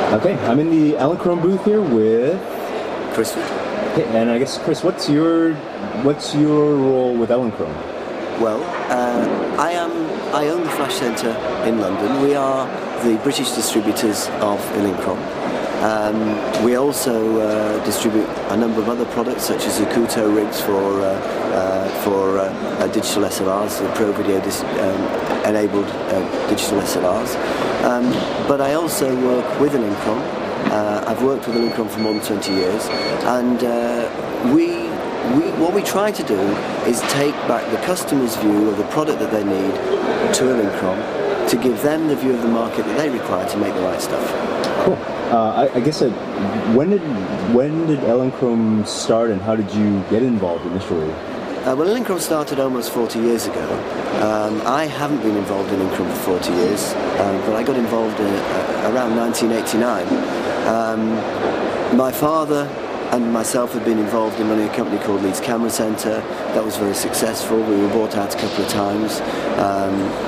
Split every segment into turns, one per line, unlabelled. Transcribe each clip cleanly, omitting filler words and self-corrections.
Okay, I'm in the Elinchrom booth here with
Chris.
Okay, and I guess Chris, what's your role with Elinchrom?
Well, I own the Flash Centre in London. We are the British distributors of Elinchrom. We also distribute a number of other products such as Akuto rigs for digital SLRs, the Pro Video enabled digital SLRs. But I also work with Elinchrom. I've worked with Elinchrom for more than 20 years, and what we try to do is take back the customer's view of the product that they need to Elinchrom to give them the view of the market that they require to make the right stuff.
Cool. I guess when did Elinchrom start, and how did you get involved initially?
Well, Elinchrom started almost 40 years ago. I haven't been involved in Elinchrom for 40 years, but I got involved around 1989. My father and myself had been involved in running a company called Leeds Camera Centre. That was very successful. We were bought out a couple of times.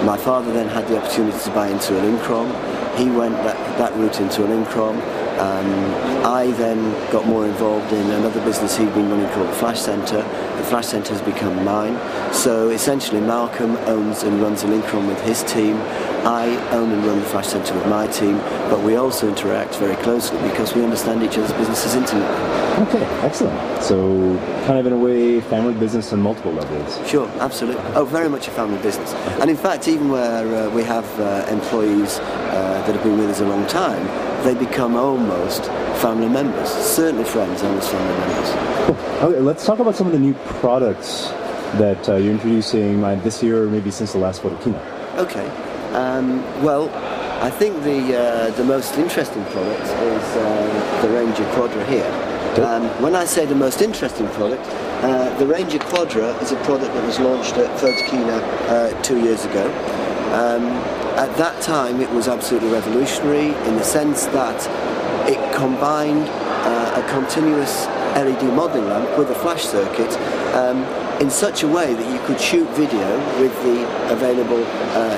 My father then had the opportunity to buy into Elinchrom. He went that route into Elinchrom. I then got more involved in another business he'd been running called the Flash Centre. The Flash Centre has become mine. So essentially Malcolm owns and runs Elinchrom with his team. I own and run the Flash Centre with my team, but we also interact very closely because we understand each other's businesses intimately.
Okay, excellent. So kind of in a way family business on multiple levels.
Sure, absolutely. Oh, very much a family business. And in fact, even where we have employees that have been with us a long time, they become almost family members. Certainly friends, almost family members.
Cool. Okay, let's talk about some of the new products that you're introducing this year, or maybe since the last Photokina.
Okay. Well, I think the most interesting product is the Ranger Quadra here. When I say the most interesting product, the Ranger Quadra is a product that was launched at Photokina 2 years ago. At that time it was absolutely revolutionary in the sense that it combined a continuous LED modelling lamp with a flash circuit in such a way that you could shoot video with the available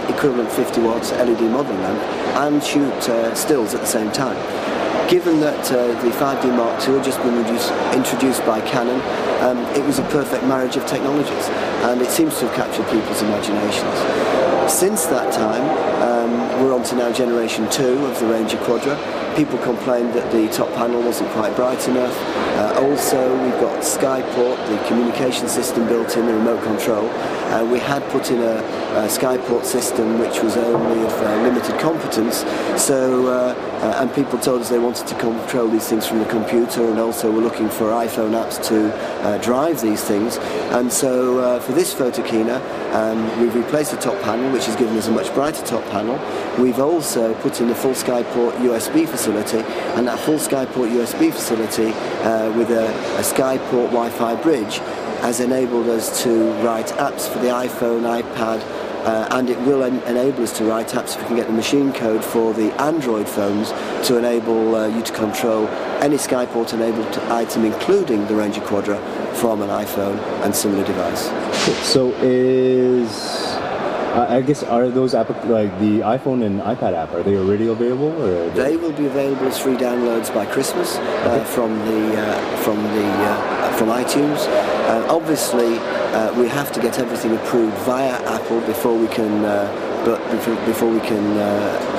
equivalent 50 watts LED modelling lamp and shoot stills at the same time. Given that the 5D Mark II had just been introduced by Canon, it was a perfect marriage of technologies, and it seems to have captured people's imaginations. Since that time, we're on to now generation 2 of the Ranger Quadra. People complained that the top panel wasn't quite bright enough. Also, we've got Skyport, the communication system built in, the remote control. We had put in a Skyport system which was only of limited competence, so and people told us they wanted to control these things from the computer, and also were looking for iPhone apps to drive these things. And so for this Photokina, we've replaced the top panel, which has given us a much brighter top panel. We've also put in a full Skyport USB facility, and that full Skyport USB facility with a Skyport Wi-Fi bridge has enabled us to write apps for the iPhone, iPad, and it will enable us to write apps if we can get the machine code for the Android phones to enable you to control any Skyport enabled item, including the Ranger Quadra, from an iPhone and similar device.
So I guess, are those apps, like the iPhone and iPad app, are they already available? Or
they will be available as free downloads by Christmas from iTunes. Obviously, we have to get everything approved via Apple before we can,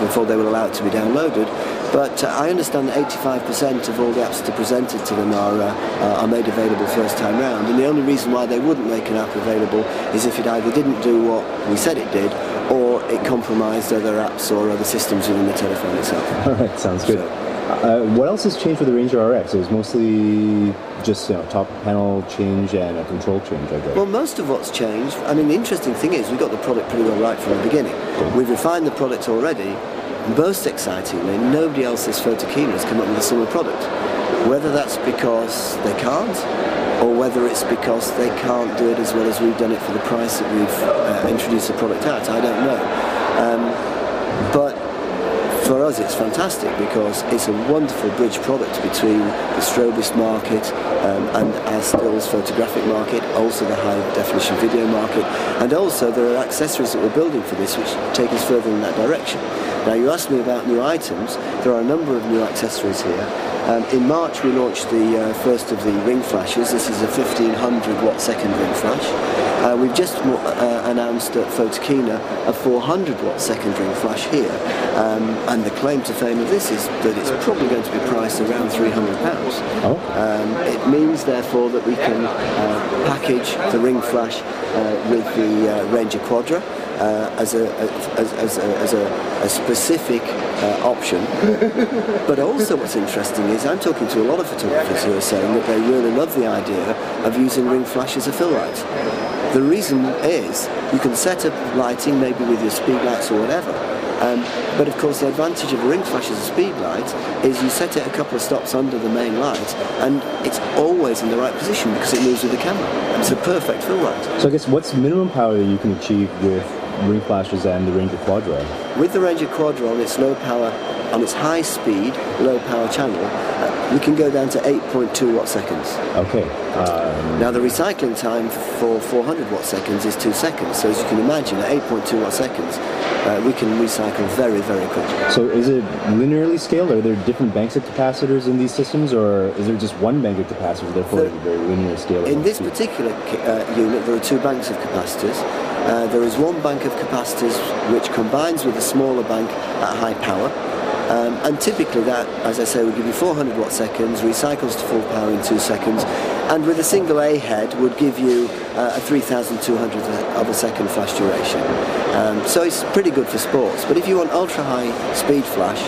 before they will allow it to be downloaded. But I understand that 85% of all the apps that are presented to them are made available first time round, and the only reason why they wouldn't make an app available is if it either didn't do what we said it did, or it compromised other apps or other systems within the telephone itself.
All right, sounds good. What else has changed with the Ranger RX? It was mostly just top panel change and a control change, I guess.
Well, most of what's changed, I mean, the interesting thing is we got the product pretty well right from the beginning. Okay. We've refined the product already. Most excitingly, nobody else this Photokina has come up with a similar product. Whether that's because they can't, or whether it's because they can't do it as well as we've done it for the price that we've introduced the product at, I don't know. But for us it's fantastic because it's a wonderful bridge product between the strobist market and our stills photographic market, also the high definition video market, and also there are accessories that we're building for this which take us further in that direction. Now, you asked me about new items. There are a number of new accessories here. In March we launched the first of the ring flashes. This is a 1500 watt second ring flash. We've just announced at Photokina a 400 watt second ring flash here, and the claim to fame of this is that it's probably going to be priced around £300.
Oh.
It means therefore that we can package the ring flash with the Ranger Quadra as a specific option. But also what's interesting is I'm talking to a lot of photographers who are saying that they really love the idea of using ring flash as a fill light. The reason is you can set up lighting maybe with your speed lights or whatever, but of course the advantage of a ring flash as a speed light is you set it a couple of stops under the main light and it's always in the right position because it moves with the camera. It's a perfect fill light.
So I guess what's minimum power that you can achieve with ring flashes and the Ranger Quadra?
With the Ranger Quadra on its low power, on its high speed, low power channel, we can go down to 8.2 watt seconds.
Okay.
Now the recycling time for 400 watt seconds is 2 seconds, so as you can imagine at 8.2 watt seconds we can recycle very, very quickly.
So is it linearly scaled? Are there different banks of capacitors in these systems, or is there just one bank of capacitors, therefore it's a very linear scale?
In this particular unit there are 2 banks of capacitors. There is one bank of capacitors which combines with a smaller bank at high power. And typically that, as I say, would give you 400 watt seconds, recycles to full power in 2 seconds, and with a single A head would give you a 3,200 of a second flash duration. So it's pretty good for sports. But if you want ultra high speed flash,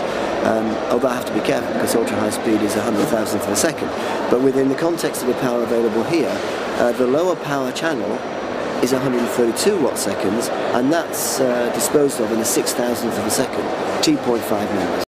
although I have to be careful because ultra high speed is 100,000th of a second, but within the context of the power available here, the lower power channel is 132 watt seconds, and that's disposed of in a 6,000th of a second, 2.5 millimeters.